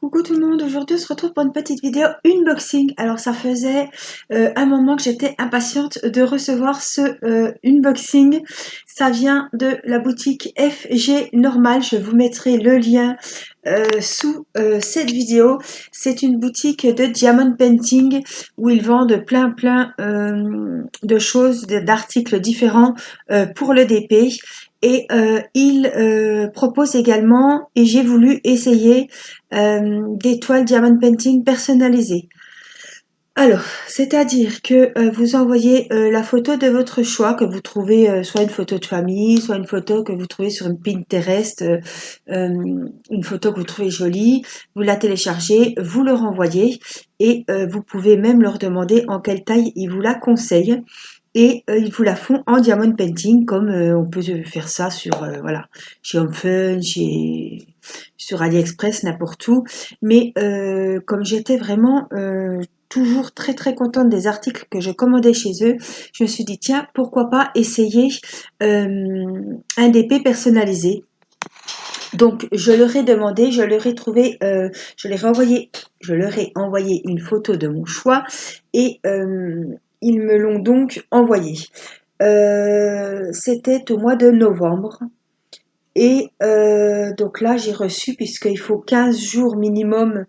Coucou tout le monde, aujourd'hui on se retrouve pour une petite vidéo unboxing. Alors ça faisait un moment que j'étais impatiente de recevoir ce unboxing. Ça vient de la boutique FG Normal, je vous mettrai le lien sous cette vidéo. C'est une boutique de diamond painting où ils vendent plein de choses, d'articles différents pour le DP. Et il propose également, et j'ai voulu essayer, des toiles diamond painting personnalisées. Alors, c'est-à-dire que vous envoyez la photo de votre choix, que vous trouvez soit une photo de famille, soit une photo que vous trouvez sur une Pinterest, une photo que vous trouvez jolie, vous la téléchargez, vous le renvoyez et vous pouvez même leur demander en quelle taille ils vous la conseillent. Et ils vous la font en diamond painting, comme on peut faire ça sur voilà, chez Home Fun, sur AliExpress, n'importe où. Mais comme j'étais vraiment toujours très contente des articles que je commandais chez eux, je me suis dit tiens, pourquoi pas essayer un DP personnalisé. Donc je leur ai demandé, je leur ai trouvé, je leur ai envoyé une photo de mon choix et ils me l'ont donc envoyé. C'était au mois de novembre. Et donc là, j'ai reçu, puisqu'il faut 15 jours minimum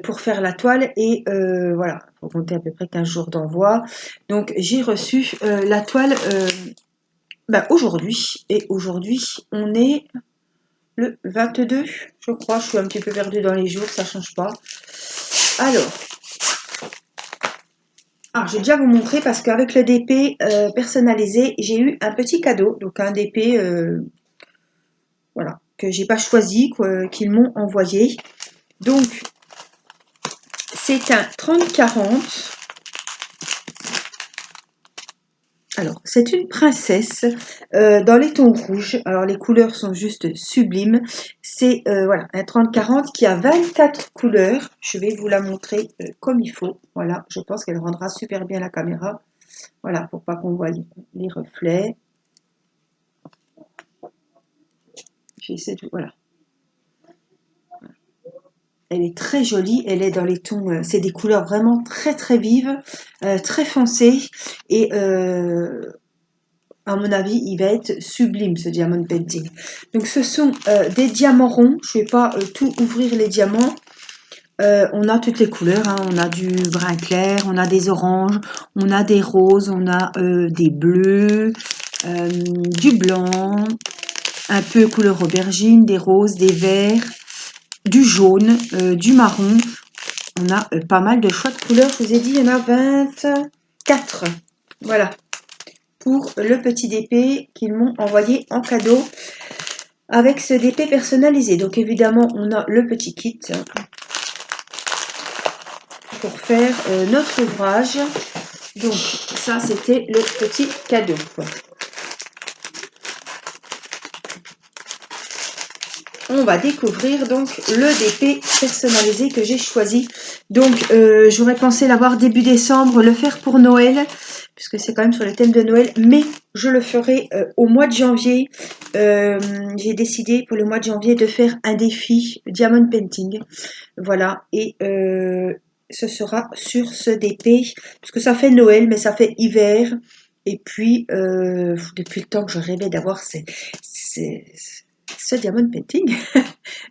pour faire la toile. Et voilà, il faut compter à peu près 15 jours d'envoi. Donc j'ai reçu la toile aujourd'hui. Et aujourd'hui, on est le 22, je crois. Je suis un petit peu perdue dans les jours, ça change pas. Alors, je vais déjà vous montrer parce qu'avec le DP personnalisé, j'ai eu un petit cadeau. Donc un DP, voilà, que j'ai pas choisi, qu'ils m'ont envoyé. Donc, c'est un 30-40. Alors, c'est une princesse dans les tons rouges. Alors, les couleurs sont juste sublimes. C'est voilà, un 30-40 qui a 24 couleurs. Je vais vous la montrer comme il faut. Voilà, je pense qu'elle rendra super bien la caméra. Voilà, pour pas qu'on voit les reflets. J'essaie de... Voilà. Elle est très jolie, elle est dans les tons, c'est des couleurs vraiment très vives, très foncées et à mon avis, il va être sublime ce diamond painting. Donc ce sont des diamants ronds, je ne vais pas tout ouvrir les diamants. On a toutes les couleurs, hein. On a du brun clair, on a des oranges, on a des roses, on a des bleus, du blanc, un peu couleur aubergine, des roses, des verts, du jaune, du marron. On a pas mal de choix de couleurs. Je vous ai dit, il y en a 24. Voilà. Pour le petit DP qu'ils m'ont envoyé en cadeau avec ce DP personnalisé. Donc évidemment, on a le petit kit pour faire notre ouvrage. Donc ça, c'était le petit cadeau. On va découvrir donc le DP personnalisé que j'ai choisi. Donc j'aurais pensé l'avoir début décembre, le faire pour Noël, puisque c'est quand même sur le thème de Noël, mais je le ferai au mois de janvier. J'ai décidé pour le mois de janvier de faire un défi diamond painting. Voilà, et ce sera sur ce DP, parce que ça fait Noël, mais ça fait hiver. Et puis, depuis le temps que je rêvais d'avoir ce diamond painting,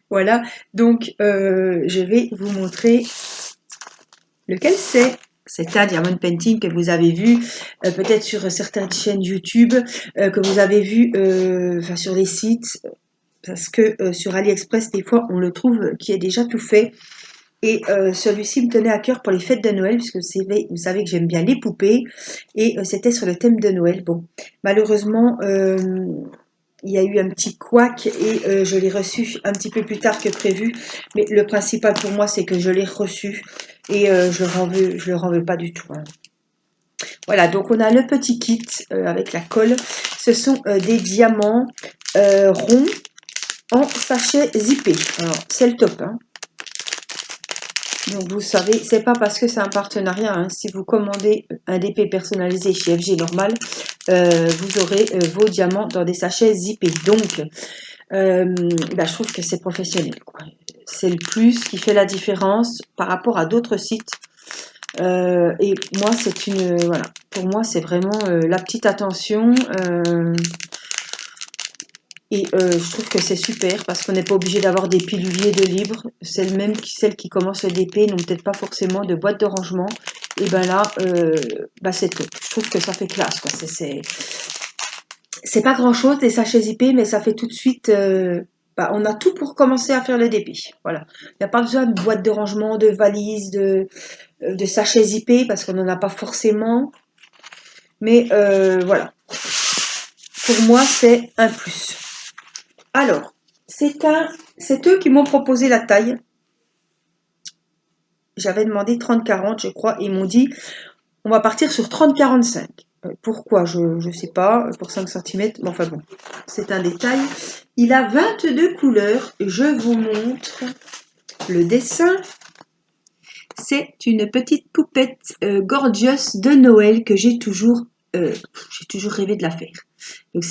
voilà, donc je vais vous montrer lequel c'est. C'est un diamond painting que vous avez vu peut-être sur certaines chaînes YouTube, que vous avez vu sur les sites, parce que sur AliExpress, des fois, on le trouve qui est déjà tout fait. Et celui-ci me tenait à cœur pour les fêtes de Noël, puisque vous savez que j'aime bien les poupées, et c'était sur le thème de Noël. Bon, malheureusement, il y a eu un petit couac et je l'ai reçu un petit peu plus tard que prévu. Mais le principal pour moi, c'est que je l'ai reçu et je le en veux pas du tout, hein. Voilà, donc on a le petit kit avec la colle. Ce sont des diamants ronds en sachet zippé. Alors, c'est le top, hein. Donc vous savez, c'est pas parce que c'est un partenariat, hein. Si vous commandez un DP personnalisé chez FG Normal, vous aurez vos diamants dans des sachets zippés. Donc, je trouve que c'est professionnel, quoi. c'est le plus qui fait la différence par rapport à d'autres sites. Et moi, c'est une... voilà. Pour moi, c'est vraiment la petite attention. Et je trouve que c'est super parce qu'on n'est pas obligé d'avoir des piluliers de livres. Celles qui commencent le DP n'ont peut-être pas forcément de boîte de rangement. Et ben là, c'est top. Je trouve que ça fait classe, quoi. C'est pas grand-chose, des sachets zippés, mais ça fait tout de suite... on a tout pour commencer à faire le DP. Voilà. Il n'y a pas besoin de boîte de rangement, de valise, de sachets zippés, parce qu'on n'en a pas forcément. Mais voilà. Pour moi, c'est un plus. Alors, c'est eux qui m'ont proposé la taille. J'avais demandé 30-40, je crois, et ils m'ont dit, on va partir sur 30-45. Pourquoi, je ne sais pas, pour 5 cm, mais enfin bon, c'est un détail. Il a 22 couleurs, je vous montre le dessin. C'est une petite poupette gorgeous de Noël que j'ai toujours rêvé de la faire. Donc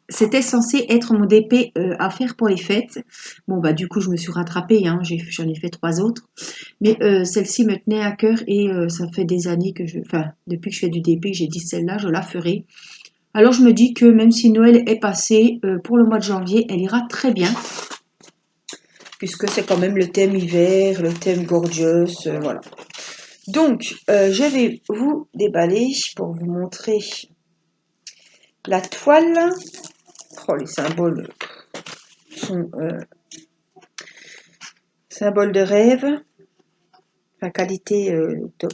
c'était censé être mon DP à faire pour les fêtes. Bon bah du coup je me suis rattrapée, hein, j'en ai fait 3 autres. Mais celle-ci me tenait à cœur et ça fait des années que depuis que je fais du DP, j'ai dit celle-là, je la ferai. Alors je me dis que même si Noël est passé, pour le mois de janvier, elle ira très bien. Puisque c'est quand même le thème hiver, le thème gorgeous, voilà. Donc, je vais vous déballer pour vous montrer la toile. Oh, les symboles sont symboles de rêve. La qualité top.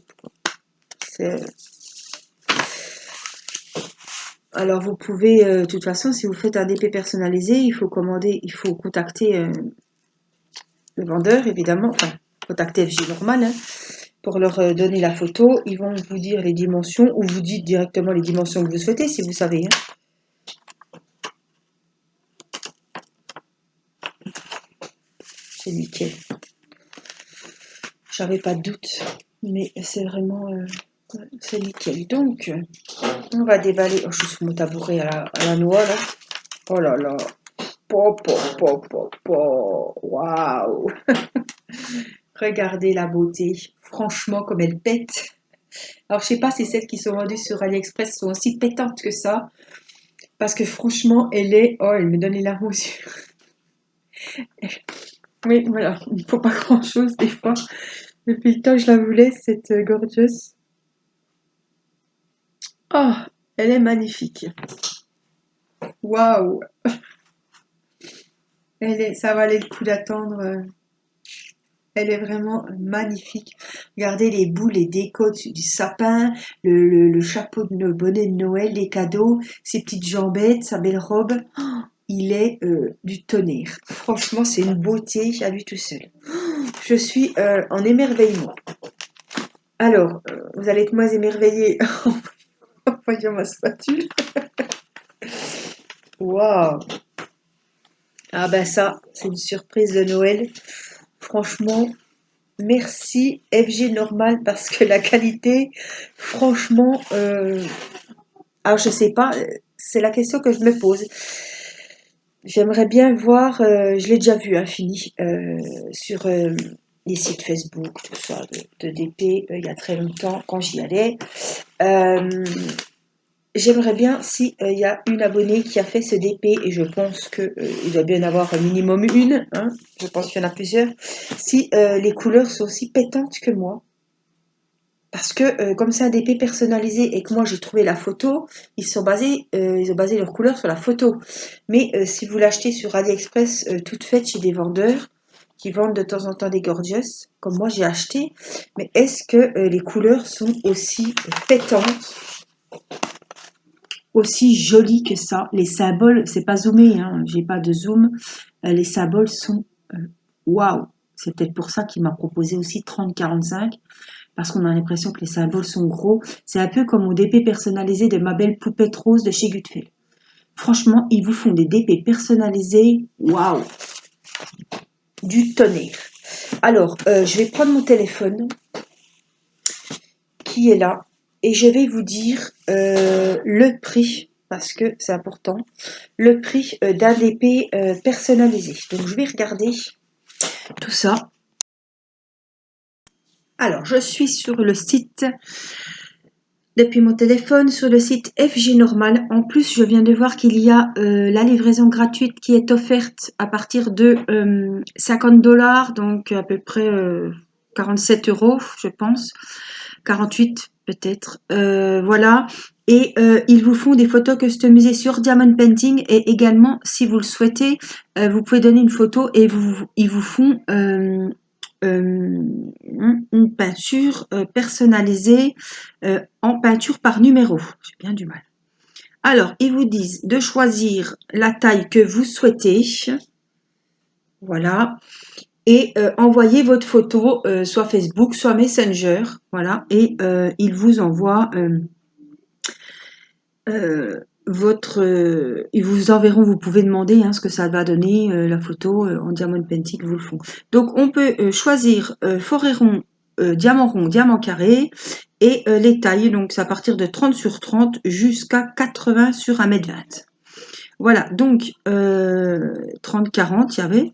Alors, vous pouvez, de toute façon, si vous faites un DP personnalisé, il faut contacter le vendeur, évidemment. Enfin, contacter FG Normal, hein, pour leur donner la photo. Ils vont vous dire les dimensions, ou vous dites directement les dimensions que vous souhaitez, si vous savez. Hein. C'est nickel. J'avais pas de doute, mais c'est vraiment... c'est nickel. Donc, on va déballer... Oh, je suis sur mon tabouret à la noix, là. Oh là là. Waouh. Regardez la beauté. Franchement, comme elle pète. Alors, je sais pas si celles qui sont vendues sur AliExpress sont aussi pétantes que ça. Parce que franchement, elle est... Oh, elle me donne les larmes aux yeux. Oui, voilà. Il ne faut pas grand-chose, des fois. Depuis le temps que je la voulais, cette gorgeous. Oh, elle est magnifique. Waouh. Ça valait le coup d'attendre. Elle est vraiment magnifique. Regardez les boules, les décos du sapin, le chapeau de bonnet de Noël, les cadeaux, ses petites jambettes, sa belle robe. Oh, il est du tonnerre. Franchement, c'est une beauté à lui tout seul. Oh, je suis en émerveillement. Alors, vous allez être moins émerveillés en voyant ma spatule. Waouh! Ah ben ça, c'est une surprise de Noël. Franchement, merci FG Normal parce que la qualité, franchement, alors je sais pas, c'est la question que je me pose. J'aimerais bien voir, je l'ai déjà vu, hein, fini, sur les sites Facebook, tout ça, de DP, il y a très longtemps, quand j'y allais. J'aimerais bien si il y a une abonnée qui a fait ce DP et je pense que il doit bien y en avoir un minimum une, hein, je pense qu'il y en a plusieurs. Si les couleurs sont aussi pétantes que moi, parce que comme c'est un DP personnalisé et que moi j'ai trouvé la photo, ils ont basé leurs couleurs sur la photo. Mais si vous l'achetez sur AliExpress toute faite chez des vendeurs qui vendent de temps en temps des gorgeous, comme moi j'ai acheté, mais est-ce que les couleurs sont aussi pétantes? Aussi joli que ça. Les symboles, c'est pas zoomé, hein, j'ai pas de zoom. Les symboles sont waouh. C'est peut-être pour ça qu'il m'a proposé aussi 30-45 parce qu'on a l'impression que les symboles sont gros. C'est un peu comme au DP personnalisé de ma belle poupette rose de chez Gutfeld. Franchement, ils vous font des DP personnalisés, waouh, du tonnerre. Alors, je vais prendre mon téléphone qui est là et je vais vous dire le prix parce que c'est important, le prix d'un DP personnalisé. Donc je vais regarder tout ça. Alors, je suis sur le site, depuis mon téléphone, sur le site FG Normal. En plus, je viens de voir qu'il y a la livraison gratuite qui est offerte à partir de 50 $, donc à peu près 47 €, je pense. 48 peut-être. Voilà. Et ils vous font des photos customisées sur Diamond Painting. Et également, si vous le souhaitez, vous pouvez donner une photo et ils vous font une peinture personnalisée en peinture par numéro. J'ai bien du mal. Alors, ils vous disent de choisir la taille que vous souhaitez. Voilà. Et envoyer votre photo, soit Facebook, soit Messenger. Voilà. Et ils vous envoient ils vous enverront, vous pouvez demander ce que ça va donner, la photo en diamond painting, vous le font. Donc on peut choisir forêt rond, diamant rond, diamant carré et les tailles, donc c'est à partir de 30 sur 30 jusqu'à 80 sur 1,20 m. Voilà, donc 30-40 il y avait.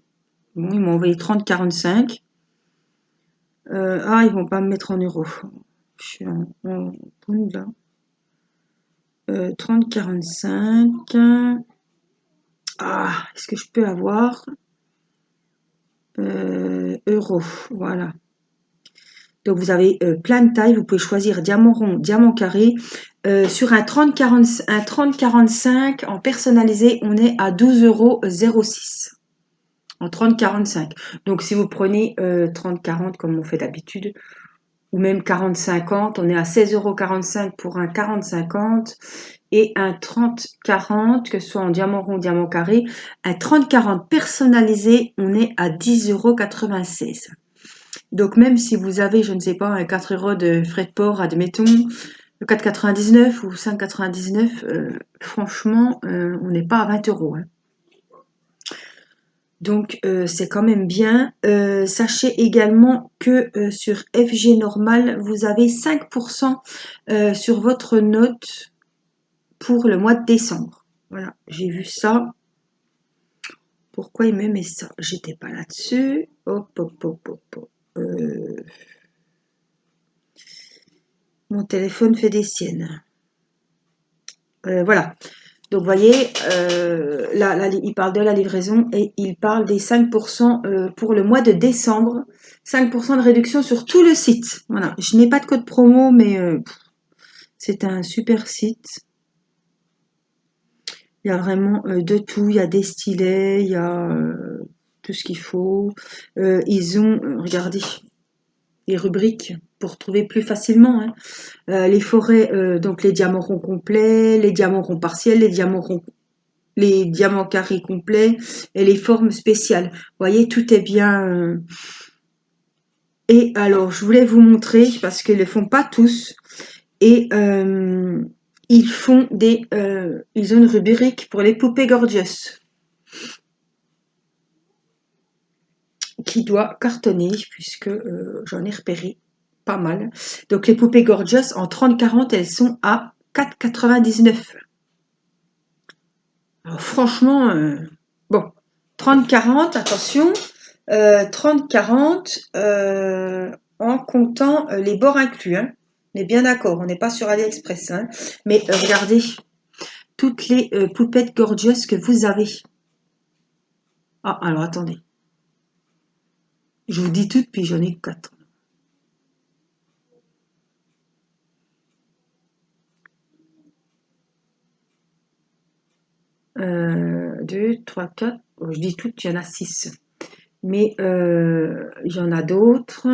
Bon, ils m'ont envoyé 30-45. Ils vont pas me mettre en euros. Je suis en pound là. 30-45. Est-ce que je peux avoir euros? Voilà. Donc vous avez plein de tailles. Vous pouvez choisir diamant rond, diamant carré. Sur un 30-45 en personnalisé, on est à 12,06 € en 30-45. Donc si vous prenez 30-40 comme on fait d'habitude, ou même 40-50, on est à 16,45 € pour un 40-50 et un 30-40, que ce soit en diamant rond, diamant carré. Un 30-40 personnalisé, on est à 10,96 €. Donc même si vous avez, je ne sais pas, un 4 € de frais de port, admettons, 4,99 ou 5,99, franchement, on n'est pas à 20 €. Donc c'est quand même bien. Sachez également que sur FG Normal, vous avez 5% sur votre note pour le mois de décembre. Voilà, j'ai vu ça. Pourquoi il me met ça? J'étais pas là-dessus. Hop, hop, hop, hop, hop. Mon téléphone fait des siennes. Voilà. Donc, vous voyez, là, il parle de la livraison et il parle des 5% pour le mois de décembre. 5% de réduction sur tout le site. Voilà. Je n'ai pas de code promo, mais c'est un super site. Il y a vraiment de tout. Il y a des stylets, il y a tout ce qu'il faut. Ils ont, regardez, les rubriques pour trouver plus facilement. Les forêts, donc les diamants ronds complets, les diamants ronds partiels, les diamants carrés complets et les formes spéciales. Vous voyez, tout est bien. Et alors, je voulais vous montrer, parce qu'ils ne le font pas tous, et ils ont une rubrique pour les poupées gorgeous qui doit cartonner, puisque j'en ai repéré pas mal. Donc les poupées gorgeous en 30-40, elles sont à 4,99 €. Alors franchement, bon, 30-40, attention, 30-40 en comptant les bords inclus. On est bien d'accord, on n'est pas sur AliExpress. Mais regardez toutes les poupettes gorgeous que vous avez. Alors attendez. Je vous dis toutes, puis j'en ai 4. 2, 3, 4. Je dis toutes, il y en a 6. Mais il y en a d'autres.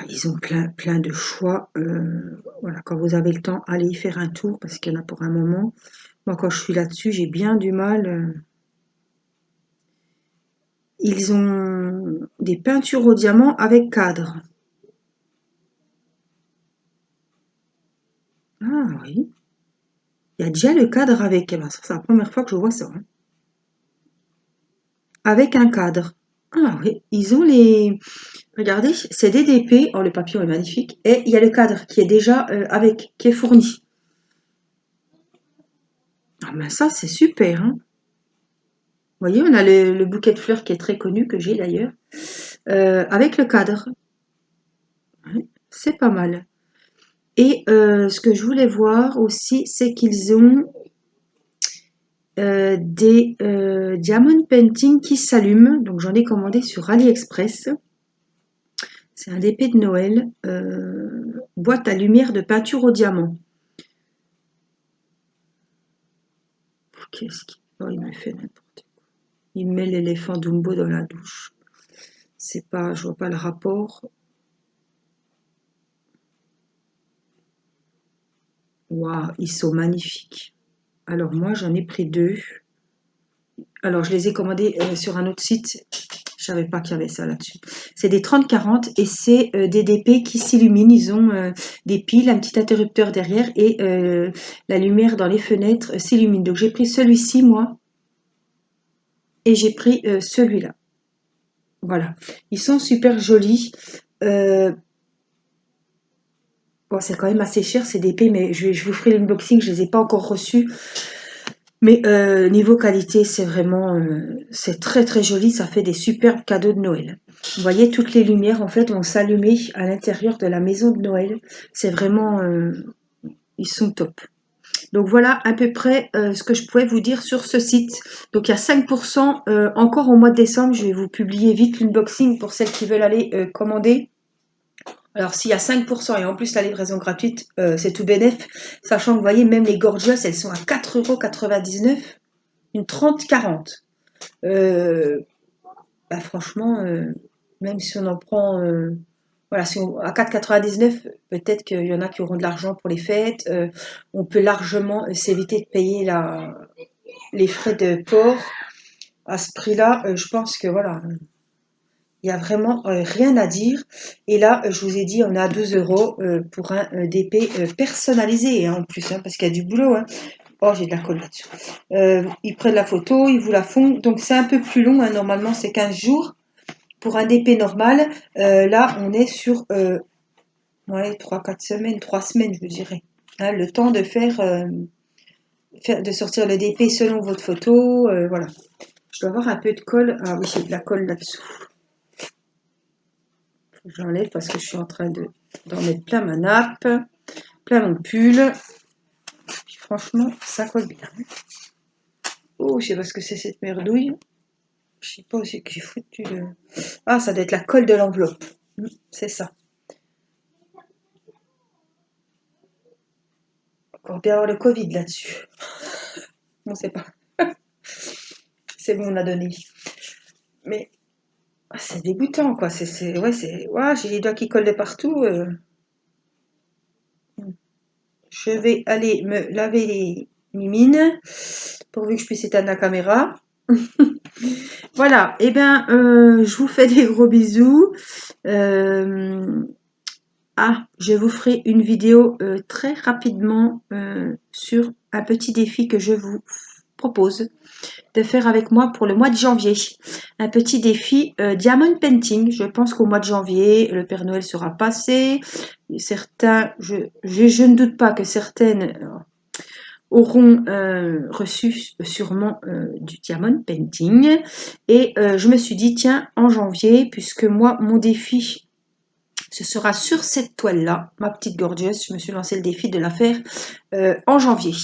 Ils ont plein de choix. Voilà, quand vous avez le temps, allez y faire un tour parce qu'il y en a pour un moment. Moi, quand je suis là-dessus, j'ai bien du mal. Ils ont des peintures au diamant avec cadre. Ah oui. Il y a déjà le cadre avec. Ça, c'est la première fois que je vois ça. Avec un cadre. Ah oui, ils ont les... Regardez, c'est DDP. Oh, le papillon est magnifique. Et il y a le cadre qui est déjà avec, qui est fourni. Ah ben ça, c'est super. voyez, on a le bouquet de fleurs qui est très connu, que j'ai d'ailleurs, avec le cadre. C'est pas mal. Et ce que je voulais voir aussi, c'est qu'ils ont des diamond painting qui s'allument. Donc j'en ai commandé sur AliExpress. C'est un DP de Noël, boîte à lumière de peinture au diamant. Qu'est-ce qu'il... Oh, il me fait n'importe quoi. Il met l'éléphant Dumbo dans la douche. C'est pas, je vois pas le rapport. Waouh, ils sont magnifiques. Alors moi, j'en ai pris 2. Alors, je les ai commandés sur un autre site. Je savais pas qu'il y avait ça là-dessus. C'est des 30-40 et c'est des DP qui s'illuminent. Ils ont des piles, un petit interrupteur derrière et la lumière dans les fenêtres s'illumine. Donc, j'ai pris celui-ci, moi, et j'ai pris celui-là. Voilà. Ils sont super jolis. Bon, c'est quand même assez cher ces DP, mais je vous ferai l'unboxing. Je les ai pas encore reçus. Mais niveau qualité, c'est vraiment, c'est très très joli, ça fait des superbes cadeaux de Noël. Vous voyez, toutes les lumières en fait vont s'allumer à l'intérieur de la maison de Noël. C'est vraiment, ils sont top. Donc voilà à peu près ce que je pouvais vous dire sur ce site. Donc il y a 5% encore au mois de décembre. Je vais vous publier vite l'unboxing pour celles qui veulent aller commander. Alors, s'il y a 5% et en plus la livraison gratuite, c'est tout bénef. Sachant que, vous voyez, même les Gorgeous, elles sont à 4,99 €, une 30-40. Bah, franchement, même si on en prend... voilà, si on, à 4,99, peut-être qu'il y en a qui auront de l'argent pour les fêtes. On peut largement s'éviter de payer les frais de port. À ce prix-là, je pense que, voilà... Il n'y a vraiment rien à dire. Et là, je vous ai dit, on est à 12 € pour un DP personnalisé hein, en plus, hein, parce qu'il y a du boulot. Hein. Oh, j'ai de la colle là-dessus. Ils prennent la photo, ils vous la font. Donc, c'est un peu plus long. Hein, normalement, c'est 15 jours. Pour un DP normal, là, on est sur ouais, 3-4 semaines, 3 semaines, je vous dirais. Hein, le temps de de sortir le DP selon votre photo. Voilà. Je dois avoir un peu de colle. Ah oui, j'ai de la colle là-dessous. J'enlève parce que je suis en train d'en mettre plein ma nappe, plein mon pull. Puis franchement, ça colle bien. Oh, je sais pas ce que c'est cette merdouille. Je sais pas où c'est que j'ai foutu le... Ah, ça doit être la colle de l'enveloppe. C'est ça. Encore bien avoir le Covid là-dessus. On sait pas. C'est bon, on a donné. Mais c'est dégoûtant, quoi. Ouais, j'ai les doigts qui collent de partout. Je vais aller me laver les mimines pourvu que je puisse éteindre la caméra. Voilà, et bien, je vous fais des gros bisous. Je vous ferai une vidéo très rapidement sur un petit défi que je vous propose de faire avec moi pour le mois de janvier. Un petit défi diamond painting. Je pense qu'au mois de janvier, le Père Noël sera passé. Certains, je ne doute pas que certaines auront reçu sûrement du diamond painting. Et je me suis dit, tiens, en janvier, puisque moi, mon défi, ce sera sur cette toile-là, ma petite gorgeous, je me suis lancé le défi de la faire en janvier.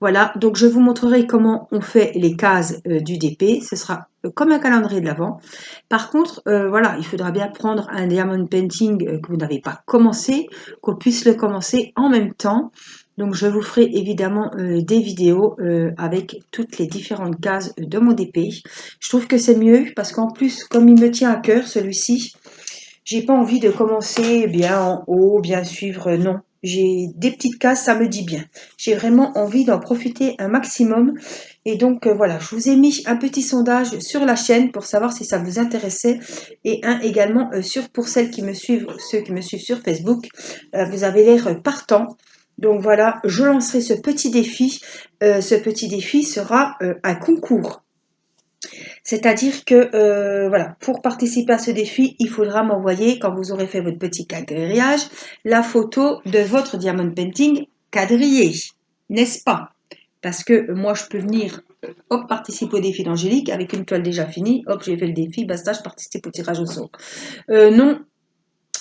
Voilà, donc je vous montrerai comment on fait les cases du DP. Ce sera comme un calendrier de l'Avent. Par contre, voilà, il faudra bien prendre un diamond painting que vous n'avez pas commencé, qu'on puisse le commencer en même temps. Donc je vous ferai évidemment des vidéos avec toutes les différentes cases de mon DP. Je trouve que c'est mieux parce qu'en plus, comme il me tient à cœur celui-ci, j'ai pas envie de commencer bien en haut, bien suivre, non. J'ai des petites cases, ça me dit bien. J'ai vraiment envie d'en profiter un maximum. Et donc voilà, je vous ai mis un petit sondage sur la chaîne pour savoir si ça vous intéressait. Et un également pour celles qui me suivent, ceux qui me suivent sur Facebook. Vous avez l'air partant. Donc voilà, je lancerai ce petit défi. Ce petit défi sera un concours. C'est-à-dire que, voilà, pour participer à ce défi, il faudra m'envoyer, quand vous aurez fait votre petit quadrillage, la photo de votre diamond painting quadrillé, n'est-ce pas? Parce que moi, je peux venir, hop, participer au défi d'Angélique avec une toile déjà finie. Hop, j'ai fait le défi, basta, je participe au tirage au sort. Non,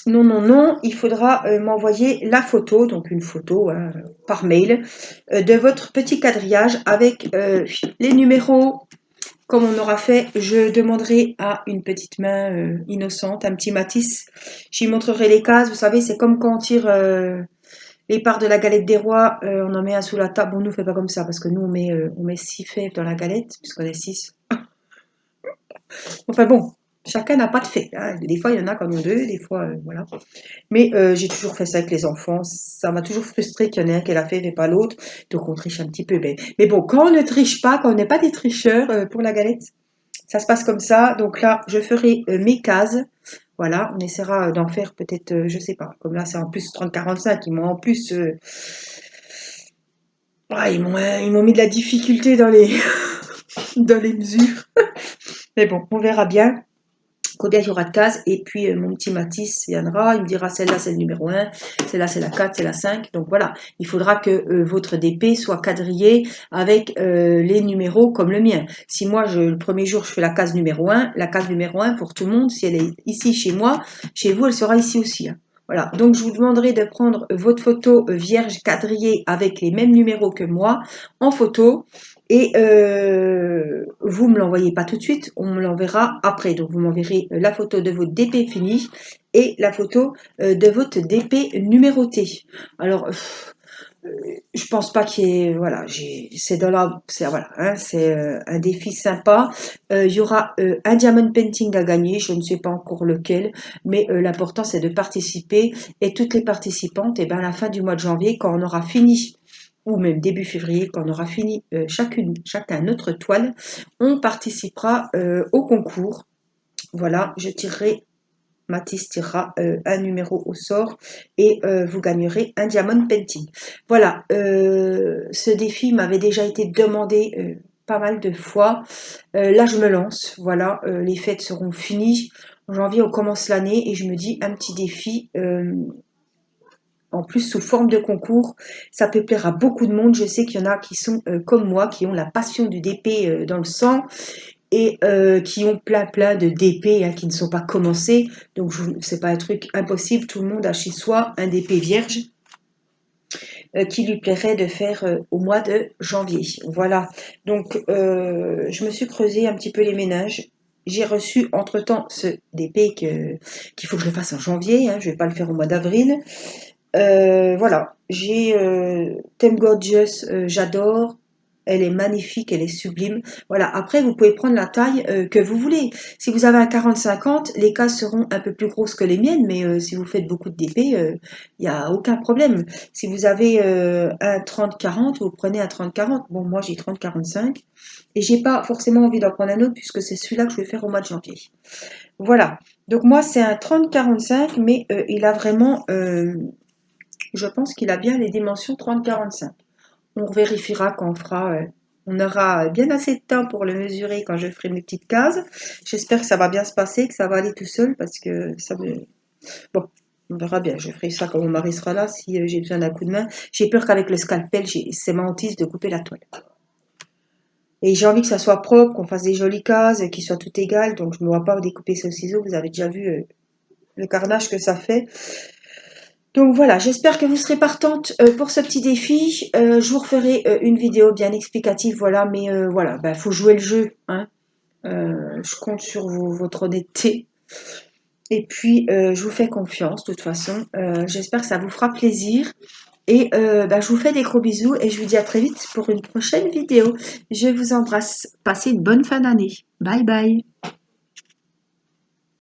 non, non, non, il faudra m'envoyer la photo, donc une photo hein, par mail, de votre petit quadrillage avec les numéros. Comme on aura fait, je demanderai à une petite main innocente, un petit Matisse. J'y montrerai les cases. Vous savez, c'est comme quand on tire les parts de la galette des rois, on en met un sous la table. Bon, nous, on fait pas comme ça parce que nous, on met 6 fèves dans la galette, puisqu'on est 6. Enfin bon, chacun n'a pas de fait. Hein. Des fois, il y en a qui en ont deux, des fois, voilà. Mais j'ai toujours fait ça avec les enfants. Ça m'a toujours frustré qu'il y en ait un qui l'a fait et pas l'autre. Donc, on triche un petit peu. Mais bon, quand on ne triche pas, quand on n'est pas des tricheurs pour la galette, ça se passe comme ça. Donc là, je ferai mes cases. Voilà, on essaiera d'en faire peut-être, je sais pas. Comme là, c'est en plus 30-45. Ils m'ont en plus... ils m'ont mis de la difficulté dans les, dans les mesures. Mais bon, on verra bien combien il y aura de cases. Et puis, mon petit Matisse viendra. Il me dira, celle-là, c'est le numéro 1. Celle-là, c'est la 4, c'est la 5. Donc voilà, il faudra que votre DP soit quadrillé avec les numéros comme le mien. Si moi, le premier jour, je fais la case numéro 1, la case numéro 1 pour tout le monde, si elle est ici chez moi, chez vous, elle sera ici aussi. Hein. Voilà, donc je vous demanderai de prendre votre photo vierge quadrillée avec les mêmes numéros que moi en photo et vous me l'envoyez pas tout de suite, on me l'enverra après. Donc vous m'enverrez la photo de votre DP fini et la photo de votre DP numéroté. Alors je pense pas qu'il y ait voilà, c'est dans la c'est voilà, hein, c'est un défi sympa. Il y aura un diamond painting à gagner, je ne sais pas encore lequel, mais l'important c'est de participer et toutes les participantes et ben à la fin du mois de janvier quand on aura fini ou même début février, quand on aura fini chacun notre toile, on participera au concours. Voilà, Mathis tirera un numéro au sort et vous gagnerez un diamond painting. Voilà, ce défi m'avait déjà été demandé pas mal de fois. Là, je me lance. Voilà, les fêtes seront finies. En janvier, on commence l'année et je me dis un petit défi. En plus, sous forme de concours, ça peut plaire à beaucoup de monde. Je sais qu'il y en a qui sont comme moi, qui ont la passion du DP dans le sang et qui ont plein de DP hein, qui ne sont pas commencés. Donc, c'est pas un truc impossible. Tout le monde a chez soi un DP vierge qui lui plairait de faire au mois de janvier. Voilà. Donc, je me suis creusé un petit peu les méninges. J'ai reçu entre-temps ce DP qu'il faut que je fasse en janvier. Hein, je ne vais pas le faire au mois d'avril. Voilà, j'ai Thème Gorgeous, j'adore. Elle est magnifique, elle est sublime. Voilà, après vous pouvez prendre la taille que vous voulez. Si vous avez un 40-50, les cases seront un peu plus grosses que les miennes, mais si vous faites beaucoup de DP, il n'y a aucun problème. Si vous avez un 30-40, vous prenez un 30-40. Bon, moi j'ai 30-45 et j'ai pas forcément envie d'en prendre un autre puisque c'est celui-là que je vais faire au mois de janvier. Voilà, donc moi c'est un 30-45, mais il a vraiment je pense qu'il a bien les dimensions 30-45. On vérifiera quand on fera. On aura bien assez de temps pour le mesurer quand je ferai mes petites cases. J'espère que ça va bien se passer, que ça va aller tout seul parce que ça me. Bon, on verra bien. Je ferai ça quand mon mari sera là si j'ai besoin d'un coup de main. J'ai peur qu'avec le scalpel, c'est ma hantise de couper la toile. Et j'ai envie que ça soit propre, qu'on fasse des jolies cases, qu'ils soient toutes égales. Donc je ne me vois pas découper ça au ciseau. Vous avez déjà vu le carnage que ça fait. Donc voilà, j'espère que vous serez partante pour ce petit défi. Je vous referai une vidéo bien explicative, voilà, mais voilà, faut jouer le jeu, hein. Je compte sur votre honnêteté. Et puis, je vous fais confiance, de toute façon. J'espère que ça vous fera plaisir. Et je vous fais des gros bisous et je vous dis à très vite pour une prochaine vidéo. Je vous embrasse. Passez une bonne fin d'année. Bye bye.